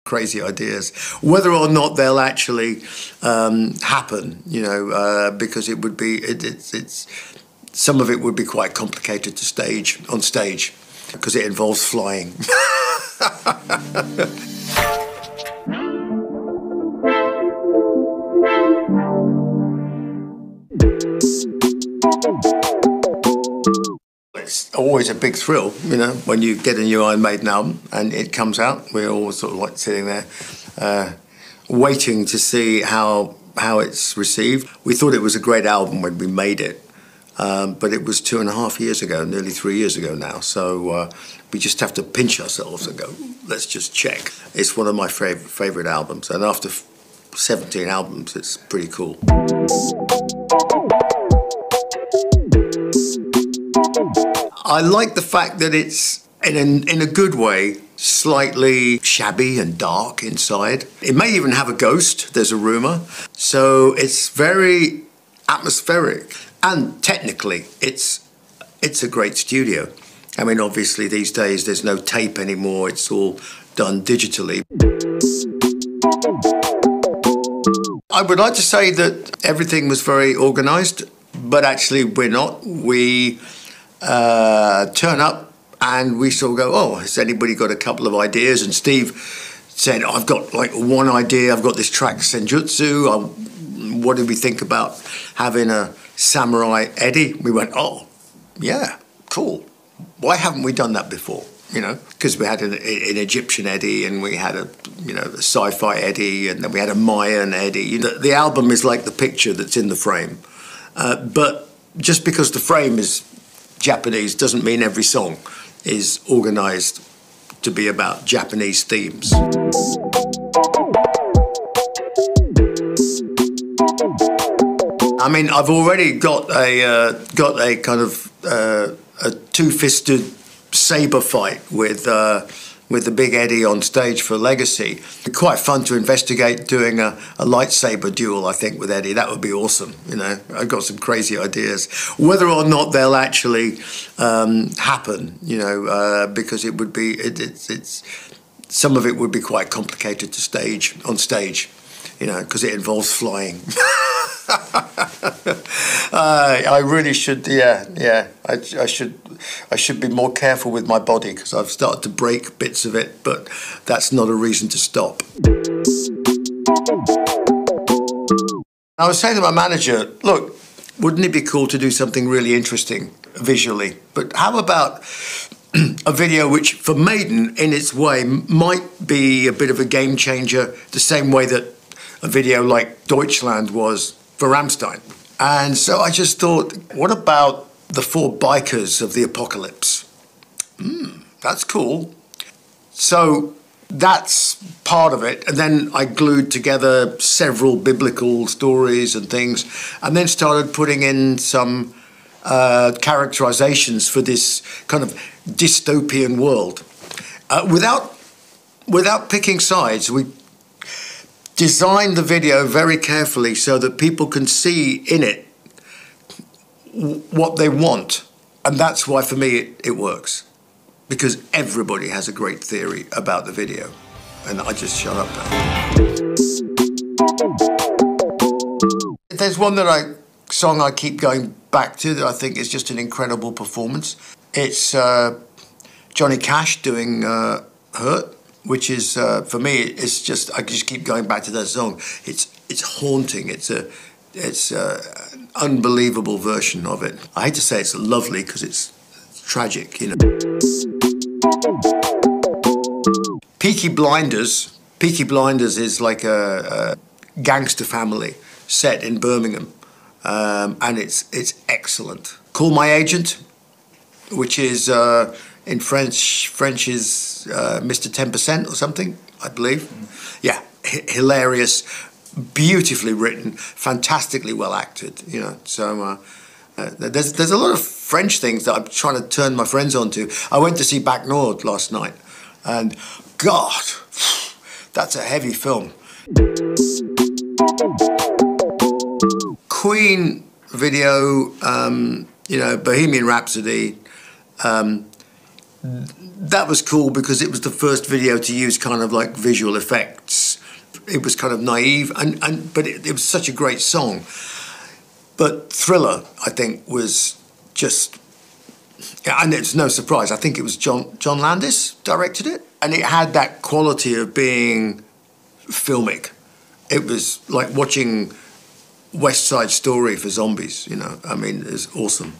crazy ideas. Whether or not they'll actually happen, you know, because it would be, some of it would be quite complicated to stage, on stage, because it involves flying. It's always a big thrill, you know, when you get a new Iron Maiden album and it comes out. We're all sort of like sitting there waiting to see how it's received. We thought it was a great album when we made it, but it was 2.5 years ago, nearly 3 years ago now. So we just have to pinch ourselves and go, let's just check. It's one of my favorite albums, and after 17 albums, it's pretty cool. I like the fact that it's, in a good way, slightly shabby and dark inside. It may even have a ghost, there's a rumour. So it's very atmospheric. And technically, it's a great studio. I mean, obviously, these days, there's no tape anymore. It's all done digitally. I would like to say that everything was very organised, but actually we're not. We turn up and we sort of go, oh, has anybody got a couple of ideas? And Steve said, I've got like one idea. I've got this track, Senjutsu. What do we think about having a samurai Eddie? We went, oh, yeah, cool. Why haven't we done that before? You know, because we had an Egyptian Eddie, and we had a sci-fi Eddie, and then we had a Mayan Eddie. The album is like the picture that's in the frame. But just because the frame is Japanese doesn't mean every song is organised to be about Japanese themes. I mean, I've already got a kind of a two-fisted saber fight with the big Eddie on stage for Legacy. It'd be quite fun to investigate doing a lightsaber duel, I think, with Eddie. That would be awesome, you know. I've got some crazy ideas. Whether or not they'll actually happen, you know, because it would be, some of it would be quite complicated to stage, on stage, you know, because it involves flying. I really should, I should be more careful with my body, because I've started to break bits of it, but that's not a reason to stop. I was saying to my manager, look, wouldn't it be cool to do something really interesting visually? But how about a video which, for Maiden, in its way, might be a bit of a game changer, the same way that a video like Deutschland was for Rammstein. And so I just thought, what about the four bikers of the apocalypse? That's cool. So that's part of it. And then I glued together several biblical stories and things, and then started putting in some characterizations for this kind of dystopian world. Without picking sides, we designed the video very carefully so that people can see in it what they want. And that's why, for me, it works. Because everybody has a great theory about the video. And I just shut up now. There's one song I keep going back to that I think is just an incredible performance. It's Johnny Cash doing Hurt, which is, for me, it's just, I just keep going back to that song. It's haunting. It's an unbelievable version of it. I hate to say it's lovely, because it's tragic, you know. Peaky Blinders. Peaky Blinders is like a gangster family set in Birmingham, and it's excellent. Call My Agent, which is in French is Mr. 10% or something, I believe. Yeah, hilarious, beautifully written, fantastically well acted, you know. So there's a lot of French things that I'm trying to turn my friends onto. I went to see Back Nord last night, and God, that's a heavy film. Queen video, you know, Bohemian Rhapsody, that was cool because it was the first video to use kind of like visual effects. It was kind of naive, but it was such a great song. But Thriller, I think, was just, and it's no surprise, I think it was John Landis directed it, and it had that quality of being filmic. It was like watching West Side Story for zombies, you know. I mean, it was awesome.